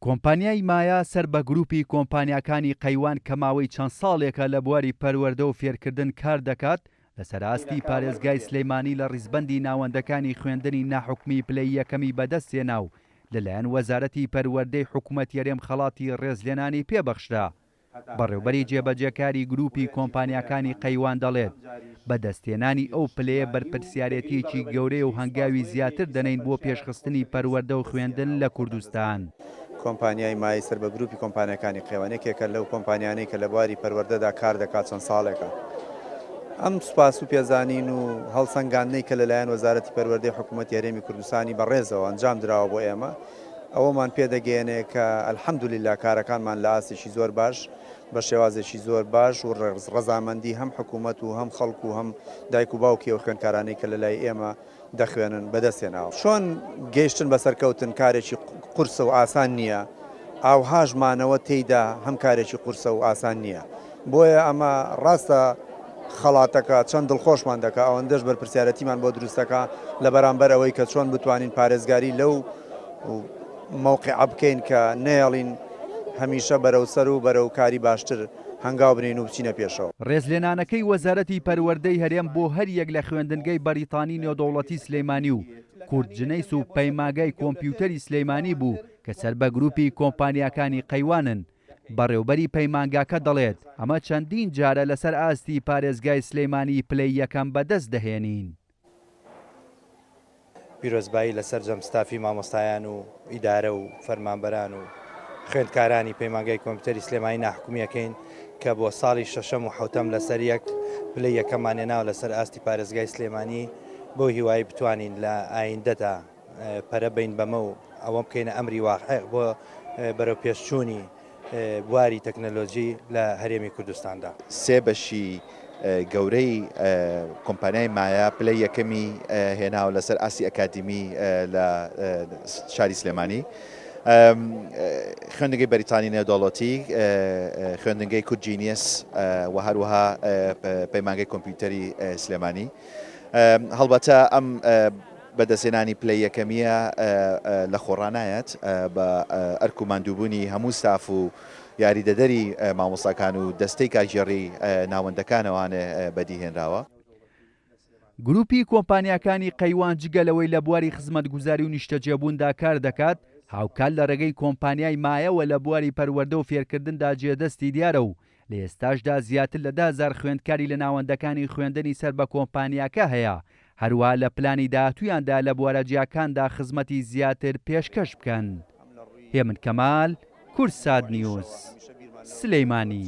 کۆمپانیای مایە سەر بە گروپی کۆمپانیاکانی قەیوان کە ماوەی چەند ساڵێکە لە بواری پەروەردە و فێرکردن کار دەکات لەسەر ئاستی پارێزگای سلەیمانی لە ڕیزبەندی ناوەندەکانی خوێندنی ناحوکمی پلەی یەکەمی بەدەستهێنا و لەلایەن وەزارەتی پەروەردەی حکوومەت یەرێم خەڵاتی ڕێزلێنانی پێبەخشرا. بەڕێوەبەری جێبەجێکاری گروپی کۆمپانیاکانی قەیوان دەڵێت بەدەستهێنانی ئەو پلەیە بەرپرسیارەتیەکی گەورەی و هەنگاوی زیاتر دەنین بۆ پێشخستنی پەروەردە و خوێندن لە کوردستان. کۆمپانیای مای سەر بە گروپی کۆمپانیەکانی قەیوانێکێکە لەو کۆمپانیانەی کە لە بواری پەروەردەدا کار دەکات چەند ساڵێکە. ئەم سوپاس و پێزانین و هەڵسەنگاندنەی کە لەلایەن وەزارەتی پەروەردەی حکوومەت یاریمی کوردستانی بەڕێزەوە ئەنجام درراوە بۆ ئێمە ئەوەمان پێدەگەێنێ کە ئەلحەمدولیلا کارەکانمان لە ئاستێکی زۆر باش بە شێوازێکی زۆر باش و ڕەزامەندی هەم حکوومەت و هەم خەڵک و هەم دایک و باوکی و خوێندکارانەی کە لەلای ئێمە دەخوێنن بەدەستێناوە. چۆن گەیشتن بەسەرکەوتن کارێکی قورسە و ئاسان نییە، ئاوهاژمانەوە تێیدا هەم کارێکی قورسە و ئاسان نییە. بۆیە ئەمە ڕاستە خەڵاتەکە چەند دڵخۆشمان دەکە ئەوەندەش بەرپرسیارەتیمان بۆ دروستەکە لە بەرامبەر ئەوەی کە چۆن بتوانین پارێزگاری لەو موقع بکەین کە نێڵین هەمیشە بەرەو سەر و بەرەو کاری باشتر هەنگاو بنین و بچینە پێشەوە. ڕێزلێنانەکەی وەزارەتی پەروەردەی هەرێم بۆ هەر یەک لە خوێندنگەی بەریتانی نێودەوڵەتی سلەیمانی و کوردجنەیس و پەیماگای کۆمپیوتەری سلەیمانی بوو کە سەر بە گروپی کۆمپانیاکانی قەیوانن. بەڕێوبەری پەیمانگاکە دەڵێت ئەمە چەندین جارە لەسەر ئاستی پارێزگای سلەیمانی پلەی یەکەم بەدەست دەهێنین. پیرۆزبایی لەسەر جەمستافی مامۆستایان و ئیدارە و فەرمانبەران و خوێندکارانی پەیمانگای کۆمپیوتەری سلێمانی ناحکومیەکەین کە بۆ ساڵی شەشەم و حوتەم لەسەر یەک پلەی یەکەمان هێناوە لەسەر ئاستی پارێزگای سلێمانی بۆ هیوایی بتوانین لە ئایندەدا پەرە بین بەمە و ئەوە بکەینە ئەمری واقع بۆ بەرەو پێشچوونی بواری تەکنەلۆژی لە هەرێمی کوردستاندا. سێ بەشی گەورەی کۆمپانیای مایە پلەی یەکەمی هێناوە لەسەر ئاسی ئەکادمی لە شاری سلێمانی، خوێندنگەی بەریتانی نێودەوڵەتی، خوێندنگەی کورجینیس و هەروەها پەیمانگای کۆمپیوتەری سلێمانی. هەڵبەتە ئەم بەدەستهێنانی پلەی یەکەمیە لە خۆڕانایەت بە ئەرک و ماندووبوونی هەموو ستاف و یاریدەدەری مامۆستاکان و دەستەی کاژێڕی ناوەندەکانەوانێ بەدیهێنراوە. گروپی کۆمپانیاکانی قەیوان جگەلەوەی لە بواری خزمەتگوزاری و نیشتەجێبووندا کار دەکات، هاوکات لە ڕێگەی کۆمپانیای مایەوە لە بواری پەروەردە و فێرکردندا جێدەستی دیارە و لە ئێستاشدا زیاتر لە 10,000 خوێندکاری لە ناوەندەکانی خوێندنی سەر بە کۆمپانیاکە هەیە، هەروە لە پلانی داهاتوویاندا لە بوارەجیاکاندا خزمەتی زیاتر پێشکەش بکەن. هێمن کەمال، کورسات نیوز، سلەیمانی.